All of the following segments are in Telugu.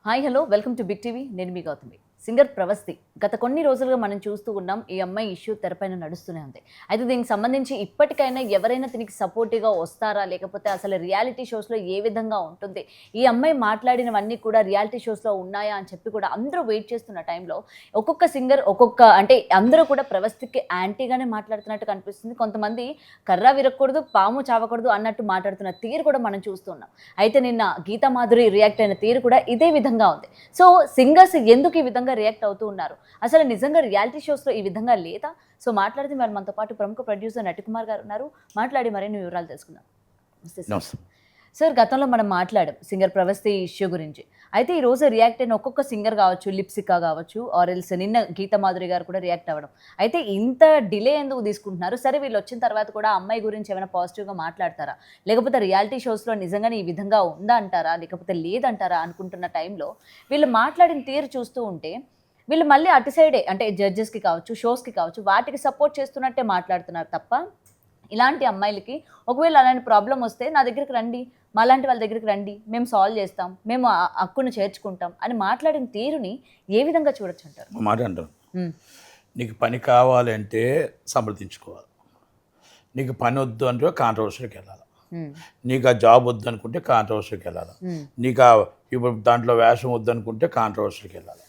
Hi hello welcome to big TV. నేను మీ గౌతమి. సింగర్ ప్రవస్తి గత కొన్ని రోజులుగా మనం చూస్తూ ఉన్నాం. ఈ అమ్మాయి ఇష్యూ తెరపైన నడుస్తూనే ఉంది. అయితే దీనికి సంబంధించి ఇప్పటికైనా ఎవరైనా దీనికి సపోర్టివ్గా వస్తారా, లేకపోతే అసలు రియాలిటీ షోస్లో ఏ విధంగా ఉంటుంది, ఈ అమ్మాయి మాట్లాడినవన్నీ కూడా రియాలిటీ షోస్లో ఉన్నాయా అని చెప్పి కూడా అందరూ వెయిట్ చేస్తున్న టైంలో ఒక్కొక్క సింగర్ అంటే అందరూ కూడా ప్రవస్తికి యాంటీగానే మాట్లాడుతున్నట్టు కనిపిస్తుంది. కొంతమంది కర్ర విరగకూడదు, పాము చావకూడదు అన్నట్టు మాట్లాడుతున్న తీరు కూడా మనం చూస్తున్నాం. అయితే నిన్న గీతా మాధురి రియాక్ట్ అయిన తీరు కూడా ఇదే విధంగా ఉంది. సో సింగర్స్ ఎందుకు ఈ విధంగా రియాక్ట్ అవుతూ ఉన్నారు? అసలు నిజంగా రియాలిటీ షోస్లో ఈ విధంగా లేదా? సో మాట్లాడితే మరి మనతో పాటు ప్రముఖ ప్రొడ్యూసర్ నటికుమార్ గారు ఉన్నారు. మాట్లాడి మరిన్ని వివరాలు తెలుసుకుందాం. సార్, గతంలో మనం మాట్లాడాం సింగర్ ప్రవస్తి ఇష్యూ గురించి. అయితే ఈ రోజు రియాక్ట్ అయిన ఒక్కొక్క సింగర్ కావచ్చు, లిప్సికా కావచ్చు, ఆరెల్స్ నిన్న గీతా మాధురి గారు కూడా రియాక్ట్ అవ్వడం. అయితే ఇంత డిలే ఎందుకు తీసుకుంటున్నారు? సరే, వీళ్ళు వచ్చిన తర్వాత కూడా అమ్మాయి గురించి ఏమైనా పాజిటివ్గా మాట్లాడతారా, లేకపోతే రియాలిటీ షోస్లో నిజంగానే ఈ విధంగా ఉందా అంటారా, లేకపోతే లేదంటారా అనుకుంటున్న టైంలో వీళ్ళు మాట్లాడిన తీరు చూస్తూ ఉంటే వీళ్ళు మళ్ళీ అటు సైడే, అంటే జడ్జెస్కి కావచ్చు, షోస్కి కావచ్చు, వాటికి సపోర్ట్ చేస్తున్నట్టే మాట్లాడుతున్నారు తప్ప ఇలాంటి అమ్మాయిలకి ఒకవేళ అలాంటి ప్రాబ్లం వస్తే నా దగ్గరికి రండి, మాలాంటి వాళ్ళ దగ్గరికి రండి, మేము సాల్వ్ చేస్తాం, మేము హక్కును చేర్చుకుంటాం అని మాట్లాడిన తీరుని ఏ విధంగా చూడొచ్చు అంటారు? మాట అంటారు, నీకు పని కావాలంటే సమర్థించుకోవాలి. నీకు పని వద్దు అంటే కాంట్రవర్సీకి వెళ్ళాలి. నీకు ఆ జాబ్ వద్దు అనుకుంటే కాంట్రవర్సీకి వెళ్ళాలి. నీకు ఇప్పుడు దాంట్లో వేషం వద్దు అనుకుంటే కాంట్రవర్సీకి వెళ్ళాలి.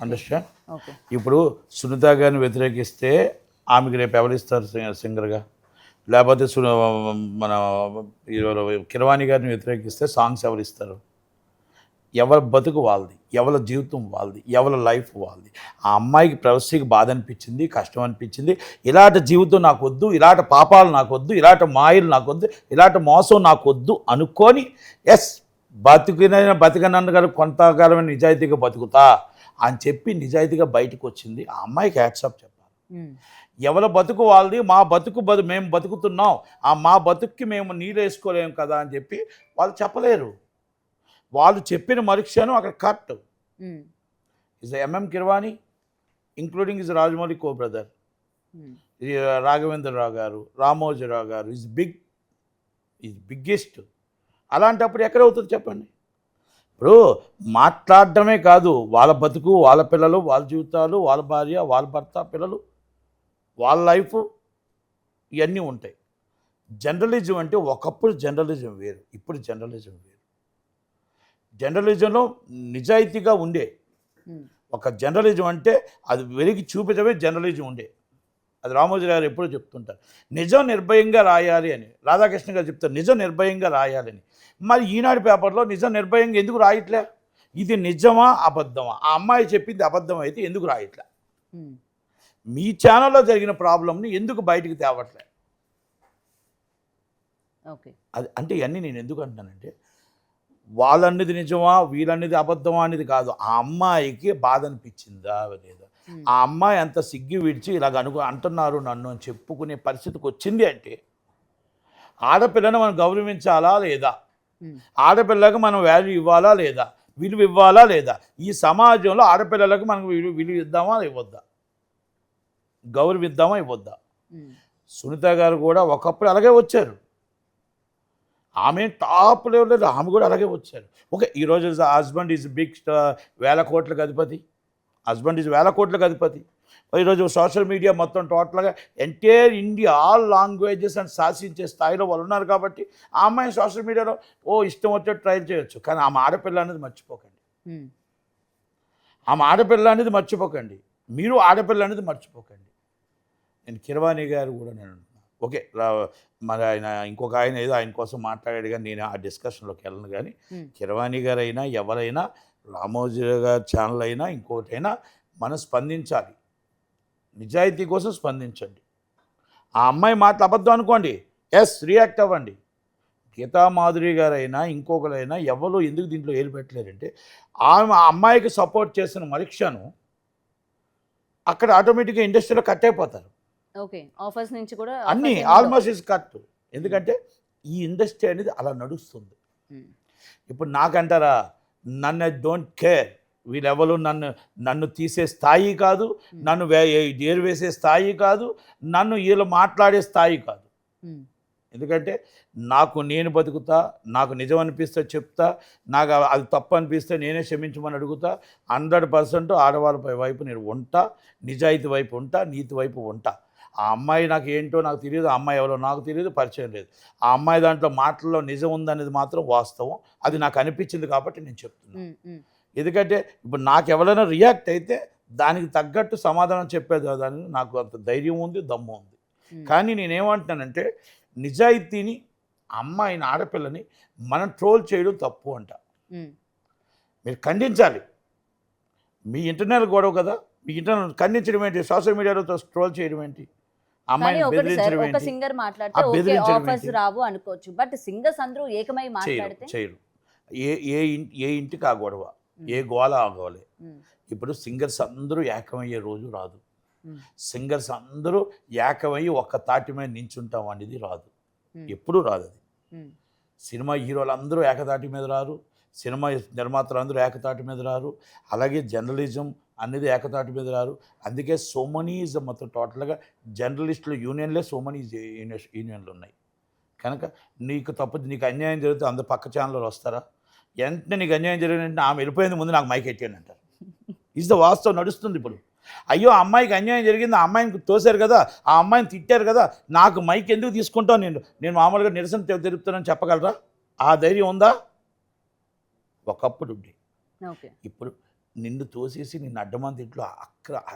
అండర్స్టాండ్? ఇప్పుడు సునీత గారిని వ్యతిరేకిస్తే ఆమెకి రేపు ఎవరిస్తారు సింగర్గా? లేకపోతే మన కిరవాణి గారిని వ్యతిరేకిస్తే సాంగ్స్ ఎవరిస్తారు? ఎవరి బతుకు వాళ్ళది, ఎవరి జీవితం వాళ్ళది, ఎవరి లైఫ్ వాళ్ళది. ఆ అమ్మాయికి ప్రవస్తికి బాధ అనిపించింది, కష్టం అనిపించింది. ఇలాంటి జీవితం నాకు వద్దు, ఇలాంటి పాపాలు నాకు వద్దు, ఇలాంటి మాయలు నాకు వద్దు, ఇలాంటి మోసం నాకు వద్దు అనుకొని ఎస్ బతికనన్ను గారు కొంతకాలమైన నిజాయితీగా బతుకుతా అని చెప్పి నిజాయితీగా బయటకు వచ్చింది. ఆ అమ్మాయికి హ్యాట్సాప్ చెప్పాలి. ఎవరి బతుకు వాళ్ళది, మా బతుకు మేము బతుకుతున్నాం, మా బతుక్కి మేము నీళ్ళు వేసుకోలేము కదా అని చెప్పి వాళ్ళు చెప్పలేరు. వాళ్ళు చెప్పిన మరుక్షణం అక్కడ cut. Is MM Keeravani including is Rajamouli co brother, Raghavendra Rao గారు, రామోజీరావు గారు ఈజ్ బిగ్గెస్ట్. అలాంటప్పుడు ఎక్కడవుతుంది చెప్పండి? ఇప్పుడు మాట్లాడటమే కాదు, వాళ్ళ బతుకు, వాళ్ళ పిల్లలు, వాళ్ళ జీవితాలు, వాళ్ళ భార్య, వాళ్ళ భర్త, పిల్లలు, వాళ్ళ లైఫ్, ఇవన్నీ ఉంటాయి. జర్నలిజం అంటే ఒకప్పుడు జర్నలిజం వేరు, ఇప్పుడు జర్నలిజం వేరు. జర్నలిజంలో నిజాయితీగా ఉండే ఒక జర్నలిజం అంటే అది వెలిగి చూపించడమే జర్నలిజం ఉండే. అది రామోజీ గారు ఎప్పుడూ చెప్తుంటారు, నిజం నిర్భయంగా రాయాలి అని. రాధాకృష్ణ గారు చెప్తారు, నిజం నిర్భయంగా రాయాలని. మరి ఈనాడు పేపర్లో నిజం నిర్భయంగా ఎందుకు రాయట్లే? ఇది నిజమా అబద్ధమా? ఆ అమ్మాయి చెప్పింది అబద్ధం అయితే ఎందుకు రాయట్లే? మీ ఛానల్లో జరిగిన ప్రాబ్లంని ఎందుకు బయటికి తేవట్లే? ఓకే, అది అంటే ఇవన్నీ నేను ఎందుకు అంటున్నానంటే, వాళ్ళన్నది నిజమా వీళ్ళన్నది అబద్ధమా అనేది కాదు, ఆ అమ్మాయికి బాధ అనిపించిందా లేదా, ఆ అమ్మాయి అంత సిగ్గి విడిచి ఇలాగ అంటున్నారు నన్ను అని చెప్పుకునే పరిస్థితికి వచ్చింది అంటే ఆడపిల్లను మనం గౌరవించాలా లేదా, ఆడపిల్లలకు మనం వాల్యూ ఇవ్వాలా లేదా, విలువ ఇవ్వాలా లేదా, ఈ సమాజంలో ఆడపిల్లలకు మనం విలువ ఇద్దామా ఇవ్వద్దా, గౌరవిద్దామా ఇవ్వద్దా? సునీత గారు కూడా ఒకప్పుడు అలాగే వచ్చారు. ఆమె టాప్ లెవెల్లో ఆమె కూడా అలాగే వచ్చారు. ఓకే, ఈరోజు హస్బెండ్ ఈజ్ బిగ్, వేల కోట్లకు అధిపతి, హస్బెండ్ ఈజ్ వేల కోట్లకు అధిపతి. ఈరోజు సోషల్ మీడియా మొత్తం టోటల్గా ఎంటైర్ ఇండియా ఆల్ లాంగ్వేజెస్ అని శాసించే స్థాయిలో వాళ్ళు ఉన్నారు. కాబట్టి ఆ అమ్మాయి సోషల్ మీడియాలో ఇష్టం వచ్చేట్టు ట్రై చేయొచ్చు, కానీ ఆమె ఆడపిల్ల అనేది మర్చిపోకండి. ఆమె ఆడపిల్ల అనేది మర్చిపోకండి, మీరు ఆడపిల్ల అనేది మర్చిపోకండి. నేను కిరవాణి గారు కూడా నేను ఓకే, మరి ఆయన ఇంకొక ఆయన ఏదో ఆయన కోసం మాట్లాడాడు, కానీ నేను ఆ డిస్కషన్లోకి వెళ్ళను. కానీ కిరవాణి గారు అయినా ఎవరైనా, రామోజీ గారి ఛానల్ అయినా ఇంకోటైనా మనం స్పందించాలి, నిజాయితీ కోసం స్పందించండి. ఆ అమ్మాయి మాట అబద్ధం అనుకోండి, ఎస్ రియాక్ట్ అవ్వండి. గీతా మాధురి గారైనా ఇంకొకరైనా ఎవరు ఎందుకు దీంట్లో ఏలు పెట్టలేరంటే, ఆమె ఆ అమ్మాయికి సపోర్ట్ చేసిన మరుక్షణం అక్కడ ఆటోమేటిక్గా ఇండస్ట్రీలో కట్ అయిపోతారు. ఓకే, ఆఫర్స్ నుంచి కూడా అన్నీ ఆల్మోస్ట్ ఇస్ కట్. ఎందుకంటే ఈ ఇండస్ట్రీ అనేది అలా నడుస్తుంది. ఇప్పుడు నాకంటారా, నన్ను డోంట్ కేర్, వీళ్ళెవరు నన్ను తీసే స్థాయి కాదు, నన్ను ఏరు వేసే స్థాయి కాదు, నన్ను వీళ్ళు మాట్లాడే స్థాయి కాదు. ఎందుకంటే నాకు నేను బతుకుతా, నాకు నిజం అనిపిస్తే చెప్తా, నాకు అది తప్పు అనిపిస్తే నేనే క్షమించమని అడుగుతా. 100% ఆడవాళ్ళ వైపు నేను ఉంటా, నిజాయితీ వైపు ఉంటా, నీతి వైపు ఉంటా. ఆ అమ్మాయి నాకు ఏంటో నాకు తెలియదు, ఆ అమ్మాయి ఎవరో నాకు తెలియదు, పరిచయం లేదు. ఆ అమ్మాయి దాంట్లో మాటల్లో నిజం ఉందనేది మాత్రం వాస్తవం. అది నాకు అనిపించింది కాబట్టి నేను చెప్తున్నాను. ఎందుకంటే ఇప్పుడు నాకు ఎవరైనా రియాక్ట్ అయితే దానికి తగ్గట్టు సమాధానం చెప్పేది దాన్ని నాకు అంత ధైర్యం ఉంది, దమ్ము ఉంది. కానీ నేనేమంటున్నానంటే నిజాయితీని, అమ్మాయిని, ఆడపిల్లని మనం ట్రోల్ చేయడం తప్పు అంట. మీరు ఖండించాలి. మీ ఇంటర్నల్ గొడవ కదా, మీ ఇంటర్నల్ ఖండించడం ఏంటి? సోషల్ మీడియాలో ట్రోల్ చేయడం ఏంటి? అమ్మాయిని బెదిరించడం ఒక ఏంటి? సింగర్ మాట్లాడితే ఓకే ఆఫర్స్ రావు అనుకోవచ్చు, బట్ సింగర్స్ అందరూ ఏకమై మాట్లాడితే చేయరు. ఏ ఇంటికి ఆ గొడవ, ఏ గోల ఆ గోలే. ఇప్పుడు సింగర్స్ అందరూ ఏకమయ్యే రోజు రాదు. సింగర్స్ అందరూ ఏకమయ్యి ఒక్క తాటి మీద నించుంటాం అనేది రాదు, ఎప్పుడూ రాదు. అది సినిమా హీరోలు అందరూ ఏకతాటి మీద రారు, సినిమా నిర్మాతలు అందరూ ఏకతాటి మీద రారు, అలాగే జర్నలిజం అనేది ఏకతాటి మీద రారు. అందుకే సోమనీజం మొత్తం టోటల్గా జర్నలిస్టులు యూనియన్లే సోమనీజ్ యూనియన్లు ఉన్నాయి. కనుక నీకు అన్యాయం జరిగితే అందరు పక్క ఛానల్లో వస్తారా? వెంటనే నీకు అన్యాయం జరిగిన ఆమె వెళ్ళిపోయింది, ముందు నాకు మైక్ ఎట్టాను అంటారు. ఈజ్ ద వాస్తవం నడుస్తుంది ఇప్పుడు. అయ్యో అమ్మాయికి అన్యాయం జరిగింది, ఆ అమ్మాయిని తోశారు కదా, ఆ అమ్మాయిని తిట్టారు కదా, నాకు మైక్ ఎందుకు తీసుకుంటావు, నేను మామూలుగా నిరసన తెలుపుతానని చెప్పగలరా? ఆ ధైర్యం ఉందా? ఒకప్పుడు ఉండి, ఇప్పుడు నిన్ను తోసేసి నిన్ను అడ్డమని తిట్లు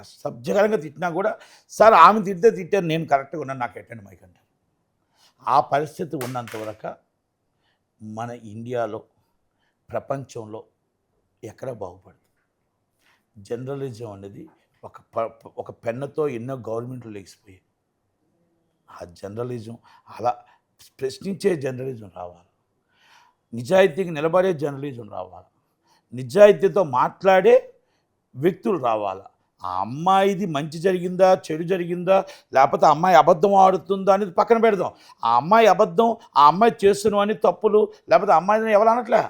అసభ్యకరంగా తిట్టినా కూడా సార్ ఆమె తిట్టారు, నేను కరెక్ట్గా ఉన్నాను, నాకు ఎట్టండి మైక్ అంటారు. ఆ పరిస్థితి ఉన్నంతవరకు మన ఇండియాలో, ప్రపంచంలో ఎక్కడ బాగుపడదు. జర్నలిజం అనేది ఒక పెన్నుతో ఎన్నో గవర్నమెంట్లు లేచిపోయాయి. ఆ జర్నలిజం అలా ప్రశ్నించే జర్నలిజం రావాలి, నిజాయితీకి నిలబడే జర్నలిజం రావాలి, నిజాయితీతో మాట్లాడే వ్యక్తులు రావాలి. ఆ అమ్మాయిది మంచి జరిగిందా, చెడు జరిగిందా, లేకపోతే అమ్మాయి అబద్ధం ఆడుతుందా అనేది పక్కన పెడదాం. ఆ అమ్మాయి అబద్ధం, ఆ అమ్మాయి చేస్తున్నావు తప్పులు, లేకపోతే అమ్మాయిని ఎవరు అనట్లే.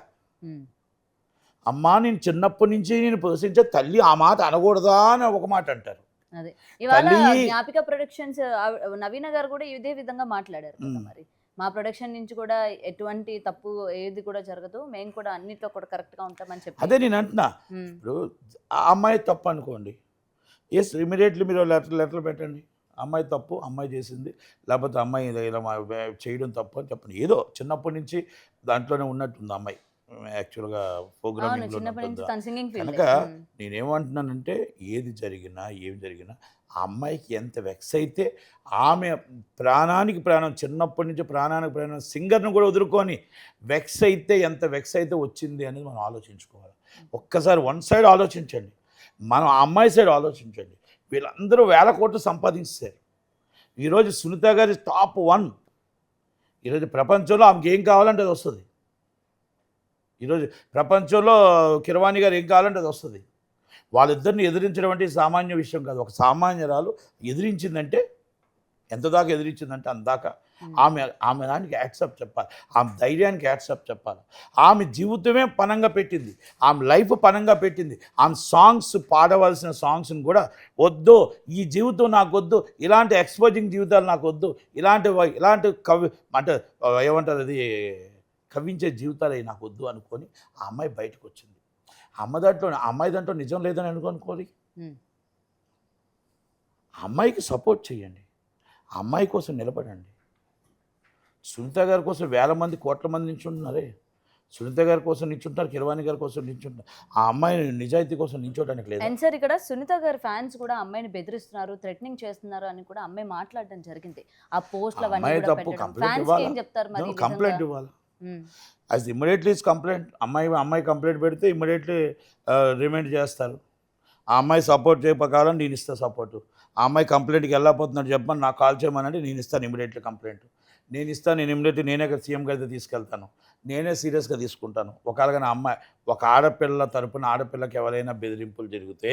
అమ్మా నేను చిన్నప్పటి నుంచి నేను పోషించే తల్లి ఆ మాట అనకూడదా అని ఒక మాట అంటారు. అదే ఇవాళ జ్ఞాపిక ప్రొడక్షన్స్ నవీన గారు కూడా ఇదే విధంగా మాట్లాడారు కదా, మరి మా ప్రొడక్షన్ నుంచి కూడా ఎటువంటి తప్పు ఏది కూడా జరగదు, మేము కూడా అన్నిట్లో కూడా కరెక్ట్గా ఉంటామని చెప్పి. అదే నేను అంటున్నా. ఇప్పుడు ఆ అమ్మాయి తప్పు అనుకోండి, ఎస్ ఇమీడియట్లీ మీరు లెటర్ పెట్టండి, అమ్మాయి తప్పు, అమ్మాయి చేసింది, లేకపోతే అమ్మాయి ఇలా చేయడం తప్పు అని చెప్పండి. ఏదో చిన్నప్పటి నుంచి దాంట్లోనే ఉన్నట్టుంది అమ్మాయి యాక్చువల్గా ప్రోగ్రామింగ్లో. కనుక నేనేమంటున్నానంటే ఏది జరిగినా ఏం జరిగినా ఆ అమ్మాయికి ఎంత వెక్స్ అయితే, ఆమె ప్రాణానికి ప్రాణం, చిన్నప్పటి నుంచి ప్రాణానికి ప్రాణం, సింగర్ను కూడా వదులుకొని వెక్స్ అయితే ఎంత వెక్స్ అయితే వచ్చింది అనేది మనం ఆలోచించుకోవాలి. ఒక్కసారి వన్ సైడ్ ఆలోచించండి, మనం ఆ అమ్మాయి సైడ్ ఆలోచించండి. వీళ్ళందరూ 1000 కోట్లు సంపాదించారు. ఈరోజు సునీత గారి టాప్ 1. ఈరోజు ప్రపంచంలో ఆమెకి ఏం కావాలంటే అది వస్తుంది. ఈరోజు ప్రపంచంలో కిరవాణి గారు ఏం కావాలంటే అది వస్తుంది. వాళ్ళిద్దరిని ఎదిరించడం అంటే సామాన్య విషయం కాదు. ఒక సామాన్యురాలు ఎదిరించిందంటే ఎంత దాకా ఎదిరించిందంటే అందాకా ఆమె దానికి యాక్సెప్ట్ చెప్పాలి, ఆమె ధైర్యానికి యాక్సెప్ట్ చెప్పాలి. ఆమె జీవితమే పనంగా పెట్టింది, ఆమె లైఫ్ పనంగా పెట్టింది. ఆమె సాంగ్స్ పాడవలసిన సాంగ్స్ని కూడా వద్దు, ఈ జీవితం నాకు వద్దు, ఇలాంటి ఎక్స్పోజింగ్ జీవితాలు నాకు వద్దు, ఇలాంటి అంటే ఏమంటారు అది కవ్వించే జీవితాలు అవి నాకు వద్దు అనుకొని ఆ అమ్మాయి బయటకు వచ్చింది. అమ్మాయి దాంట్లో నిజం లేదని అనుకోవాలి. ఆ అమ్మాయికి సపోర్ట్ చేయండి, ఆ అమ్మాయి కోసం నిలబడండి. సునీత గారి కోసం 1000 మంది, కోట్ల మంది నించుంటున్నారే. సునీత గారి కోసం నించుంటారు, కిరవాణి గారి కోసం నించుంటారు. ఆ అమ్మాయి నిజాయితీ కోసం నించోడానికి లేదు. అండ్ సార్ ఇక్కడ సునీత గారి ఫ్యాన్స్ కూడా అమ్మాయిని బెదిరిస్తున్నారు, థ్రెటనింగ్ చేస్తున్నారు అని కూడా అమ్మాయి మాట్లాడడం జరిగింది. ఆ పోస్టులు అవన్నీ కూడా పెట్టడం, ఫ్యాన్స్ ఏం చెప్తారు మరి? కంప్లైంట్ ఇవ్వాలి. As immediately complaint. అమ్మాయి కంప్లైంట్ పెడితే ఇమ్మీడియట్లీ రిమైండ్ చేస్తారు. ఆ అమ్మాయి సపోర్ట్ చేయకపోతే నేను ఇస్తాను సపోర్టు. ఆ అమ్మాయి కంప్లైంట్కి వెళ్ళకపోతున్నాడు చెప్పమని నాకు కాల్ చేయమనంటే నేను ఇస్తాను ఇమ్మీడియట్లీ కంప్లైంట్. నేను ఇమ్మీడియట్లీ నేనే సీఎం గారితో తీసుకెళ్తాను, నేనే సీరియస్గా తీసుకుంటాను. ఒకవేళ నా అమ్మాయి ఒక ఆడపిల్ల తరపున ఆడపిల్లకి ఎవరైనా బెదిరింపులు జరిగితే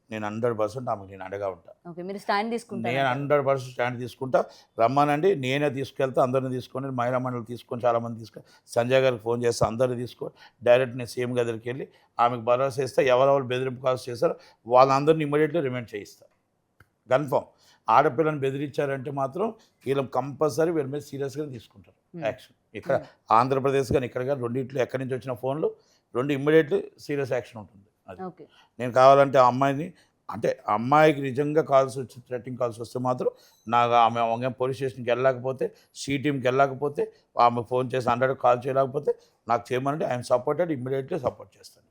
నేను 100% ఆమెకు నేను అండగా ఉంటా. మీరు స్టాండ్ తీసుకుంటా? నేను 100% స్టాండ్ తీసుకుంటా. రమ్మానండి, నేనే తీసుకెళ్తా, అందరిని తీసుకొని, మహిళా మండలి తీసుకొని, చాలామంది తీసుకొని, సంజయ్ గారికి ఫోన్ చేస్తే అందరిని తీసుకొని డైరెక్ట్ నేను సీఎం దగ్గరికి వెళ్ళి ఆమెకు భరోసా ఇస్తా. ఎవరెవరు బెదిరింపు కాల్స్ చేస్తారో వాళ్ళందరినీ ఇమ్మీడియట్లీ రిమైండ్ చేయిస్తా, కన్ఫర్మ్. ఆడపిల్లని బెదిరించారంటే మాత్రం వీళ్ళు కంపల్సరీ వీళ్ళ మీద సీరియస్గా తీసుకుంటారు యాక్షన్. ఇక్కడ ఆంధ్రప్రదేశ్ కానీ ఇక్కడ కానీ రెండింటిలో ఎక్కడి నుంచి వచ్చిన ఫోన్లు రెండు ఇమ్మీడియట్లీ సీరియస్ యాక్షన్ ఉంటుంది. అది ఓకే. నేను కావాలంటే ఆ అమ్మాయిని అంటే అమ్మాయికి నిజంగా కాల్స్ వచ్చి థ్రెటింగ్ కాల్స్ వస్తే మాత్రం నాకు ఆమె పోలీస్ స్టేషన్కి వెళ్ళకపోతే టీమ్కి వెళ్ళకపోతే ఆమె ఫోన్ చేసి 100 కాల్ చేయలేకపోతే నాకు చేయమనంటే ఐఎమ్ సపోర్టెడ్, ఇమ్మీడియట్లీ సపోర్ట్ చేస్తాను.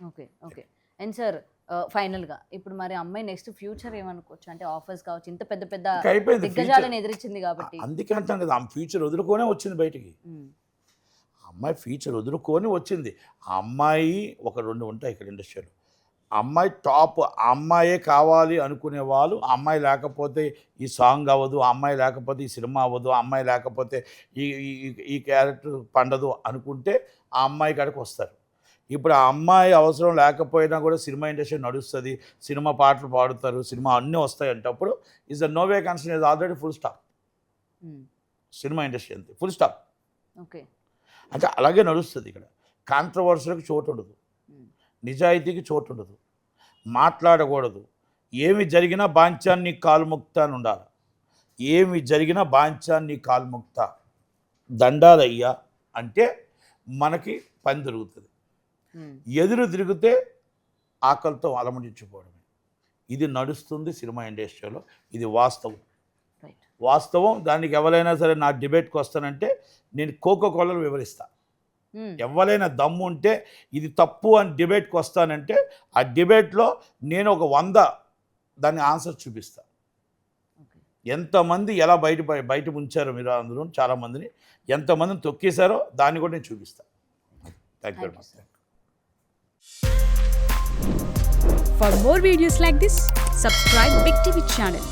ఓకే. ఓకే. అండ్ సార్ ఫైనల్గా ఇప్పుడు మరి అమ్మాయి నెక్స్ట్ ఫ్యూచర్ ఏమనుకోవచ్చు? అంటే ఆఫర్స్ కావచ్చు, ఇంత పెద్ద పెద్ద అయిపోయింది దిగ్గజాలను ఎదిరించింది కాబట్టి. అందుకే అంటాను కదా, ఆమె ఫ్యూచర్ వదులుకొనే వచ్చింది బయటికి. అమ్మాయి ఫ్యూచర్ వదులుకొని వచ్చింది. ఆ అమ్మాయి ఒక 2 ఉంటాయి ఇక్కడ ఇండస్ట్రీలో. అమ్మాయి టాప్, అమ్మాయే కావాలి అనుకునే వాళ్ళు, అమ్మాయి లేకపోతే ఈ సాంగ్ అవ్వదు, అమ్మాయి లేకపోతే ఈ సినిమా అవ్వదు, అమ్మాయి లేకపోతే ఈ ఈ క్యారెక్టర్ పండదు అనుకుంటే ఆ అమ్మాయి కాడికి వస్తారు. ఇప్పుడు ఆ అమ్మాయి అవసరం లేకపోయినా కూడా సినిమా ఇండస్ట్రీ నడుస్తుంది, సినిమా పాటలు పాడుతారు, సినిమా అన్నీ వస్తాయి అంటప్పుడు is the no way concern is already full stop. Cinema industry అంతే, ఫుల్ స్టాప్. ఓకే. అంటే అలాగే నడుస్తుంది ఇక్కడ. కాంట్రవర్సీలకు చోటు ఉండదు, నిజాయితీకి చోటు ఉండదు, మాట్లాడకూడదు. ఏమి జరిగినా బాంఛాన్ని కాలుముక్త అని ఉండాలి. ఏమి జరిగినా బాంఛాన్ని కాలుముక్త, దండాలయ్యా అంటే మనకి పని దొరుకుతుంది. ఎదురు తిరిగితే ఆకలితో అలమటించిపోవడమే. ఇది నడుస్తుంది సినిమా ఇండస్ట్రీలో, ఇది వాస్తవం. వాస్తవం. దానికి ఎవరైనా సరే నా డిబేట్కి వస్తానంటే నేను కోకోకోలాలో వివరిస్తాను. ఎవరైనా దమ్ము ఉంటే ఇది తప్పు అని డిబేట్కి వస్తానంటే ఆ డిబేట్లో నేను ఒక 100 దాన్ని ఆన్సర్ చూపిస్తాను. ఎంతమంది ఎలా బయట ఉంచారో మీరు అందరూ చాలామందిని, ఎంతమందిని తొక్కేశారో దాన్ని కూడా నేను చూపిస్తాను. Thank you very much. For more videos like this, subscribe Big TV channel.